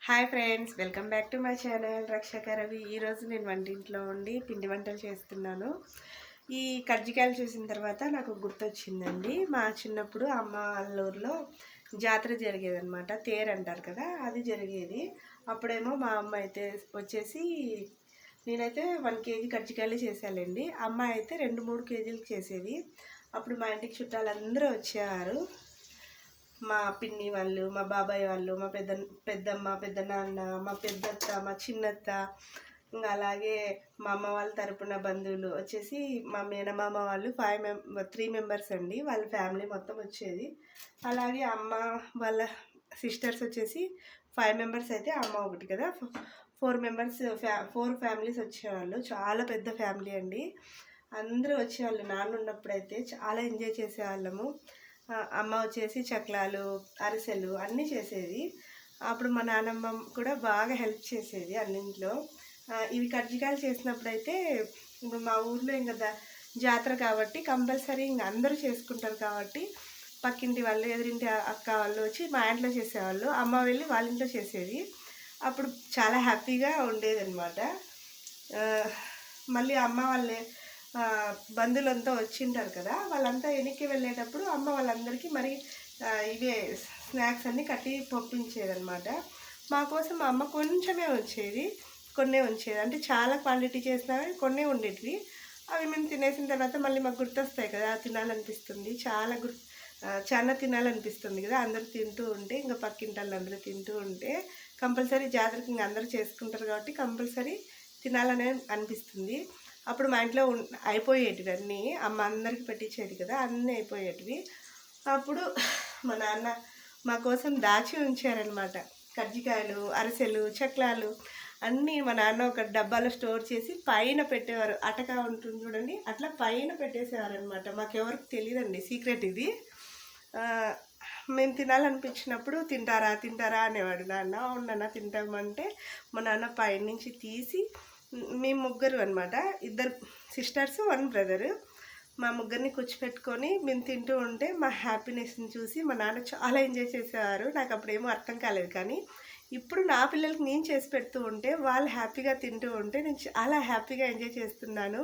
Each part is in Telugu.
Hi friends, welcome back to my channel రక్షక రవి. ఈరోజు నేను వంటింట్లో ఉండి పిండి వంటలు చేస్తున్నాను. ఈ కజ్జికాయలు చూసిన తర్వాత నాకు గుర్తొచ్చిందండి. మా చిన్నప్పుడు అమ్మ వాళ్ళ ఊర్లో జాతర జరిగేదన్నమాట. తేరు అంటారు కదా, అది జరిగేది. అప్పుడేమో మా అమ్మ అయితే వచ్చేసి నేనైతే 1 కేజీ కజ్జికాయలు చేశానండి. అమ్మ అయితే 2-3 కేజీలు చేసేది. అప్పుడు మా ఇంటికి చుట్టాలందరూ వచ్చేవారు. మా పిన్ని వాళ్ళు, మా బాబాయ్ వాళ్ళు, మా పెద్దమ్మ, పెద్దనాన్న, మా పెద్దత్త, మా చిన్నత్త, ఇంకా అలాగే మా అమ్మ వాళ్ళ తరపున బంధువులు వచ్చేసి మా మేనమామ వాళ్ళు 3 మెంబర్స్ అండి. వాళ్ళ ఫ్యామిలీ మొత్తం వచ్చేది. అలాగే అమ్మ వాళ్ళ సిస్టర్స్ వచ్చేసి 5 మెంబర్స్ అయితే అమ్మ ఒకటి కదా, 4 మెంబర్స్ 4 ఫ్యామిలీస్ వచ్చేవాళ్ళు. చాలా పెద్ద ఫ్యామిలీ అండి. అందరూ వచ్చేవాళ్ళు. నాన్న ఉన్నప్పుడైతే చాలా ఎంజాయ్ చేసేవాళ్ళము. అమ్మ వచ్చేసి చక్రాలు, అరిసెలు అన్నీ చేసేది. అప్పుడు మా నాన్నమ్మ కూడా బాగా హెల్ప్ చేసేది అన్నింట్లో. ఇవి కజ్జికాయలు చేసినప్పుడైతే ఇప్పుడు మా ఊర్లో ఇంకా జాతర కాబట్టి కంపల్సరీ ఇంకా అందరూ చేసుకుంటారు కాబట్టి పక్కింటి వాళ్ళు, ఎదురింటి అక్క వాళ్ళు వచ్చి మా ఇంట్లో చేసేవాళ్ళు. అమ్మ వెళ్ళి వాళ్ళ ఇంట్లో చేసేది. అప్పుడు చాలా హ్యాపీగా ఉండేదన్నమాట. మళ్ళీ అమ్మ వాళ్ళే బంధువులంతా వచ్చింటారు కదా, వాళ్ళంతా వెనక్కి వెళ్ళేటప్పుడు అమ్మ వాళ్ళందరికీ మరి ఇవే స్నాక్స్ అన్నీ కట్టి పంపించేదన్నమాట. మా కోసం మా అమ్మ కొంచెమే ఉంచేది, కొన్నే ఉంచేది. అంటే చాలా క్వాంటిటీ చేసినా కొన్నే ఉండేటివి. అవి మేము తినేసిన తర్వాత మళ్ళీ మాకు గుర్తొస్తాయి కదా, తినాలనిపిస్తుంది. చాలా తినాలనిపిస్తుంది కదా, అందరూ తింటూ ఉంటే, ఇంకా పక్కింటి వాళ్ళు అందరూ తింటూ ఉంటే కంపల్సరీ జాతరకి ఇంకా అందరూ చేసుకుంటారు కాబట్టి కంపల్సరీ తినాలనే అనిపిస్తుంది. అప్పుడు మా ఇంట్లో అయిపోయేటివి అన్నీ. అమ్మ అందరికి పెట్టించేది కదా, అన్నీ అయిపోయేటివి. అప్పుడు మా నాన్న మా కోసం దాచి ఉంచారనమాట. కజ్జికాయలు, అరిసెలు, చక్రాలు అన్నీ మా నాన్న ఒక డబ్బాలో స్టోర్ చేసి పైన పెట్టేవారు. అటక ఉంటుంది చూడండి, అట్లా పైన పెట్టేసేవారు అనమాట. మాకెవరికి తెలియదండి, సీక్రెట్ ఇది. మేము తినాలనిపించినప్పుడు తింటారా అనేవాడు నాన్న. అవునన్నా తింటామంటే మా నాన్న పైనుంచి తీసి, మేము ముగ్గురు అనమాట, 2 సిస్టర్స్ 1 బ్రదరు, మా ముగ్గురిని కూర్చోపెట్టుకొని మేము తింటూ ఉంటే మా హ్యాపీనెస్ని చూసి మా నాన్న చాలా ఎంజాయ్ చేసేవారు. నాకు అప్పుడేమో అర్థం కాలేదు, కానీ ఇప్పుడు నా పిల్లలకి నేను చేసి పెడుతూ ఉంటే వాళ్ళు హ్యాపీగా తింటూ ఉంటే నేను చాలా హ్యాపీగా ఎంజాయ్ చేస్తున్నాను.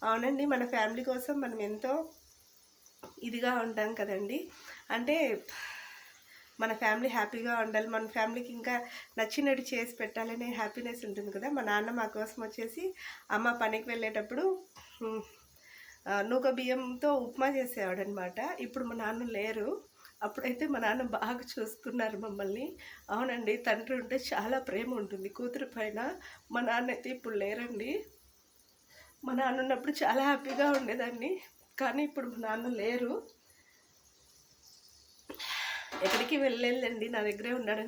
అవునండి, మన ఫ్యామిలీ కోసం మనం ఎంతో ఇదిగా ఉంటాం కదండి. అంటే మన ఫ్యామిలీ హ్యాపీగా ఉండాలి, మన ఫ్యామిలీకి ఇంకా నచ్చినట్టు చేసి పెట్టాలనే హ్యాపీనెస్ ఉంటుంది కదా. మా నాన్న మా కోసం వచ్చేసి అమ్మ పనికి వెళ్ళేటప్పుడు నూక బియ్యంతో ఉప్మా చేసేవాడు అనమాట. ఇప్పుడు మా నాన్న లేరు. అప్పుడైతే మా నాన్న బాగా చూసుకున్నారు మమ్మల్ని. అవునండి, తండ్రి ఉంటే చాలా ప్రేమ ఉంటుంది కూతురు పైన. మా నాన్న అయితే ఇప్పుడు లేరండి. మా నాన్న ఉన్నప్పుడు చాలా హ్యాపీగా ఉండేదాన్ని, కానీ ఇప్పుడు మా నాన్న లేరు. ఎక్కడికి వెళ్ళలేదండి, నా దగ్గరే ఉన్నాడు.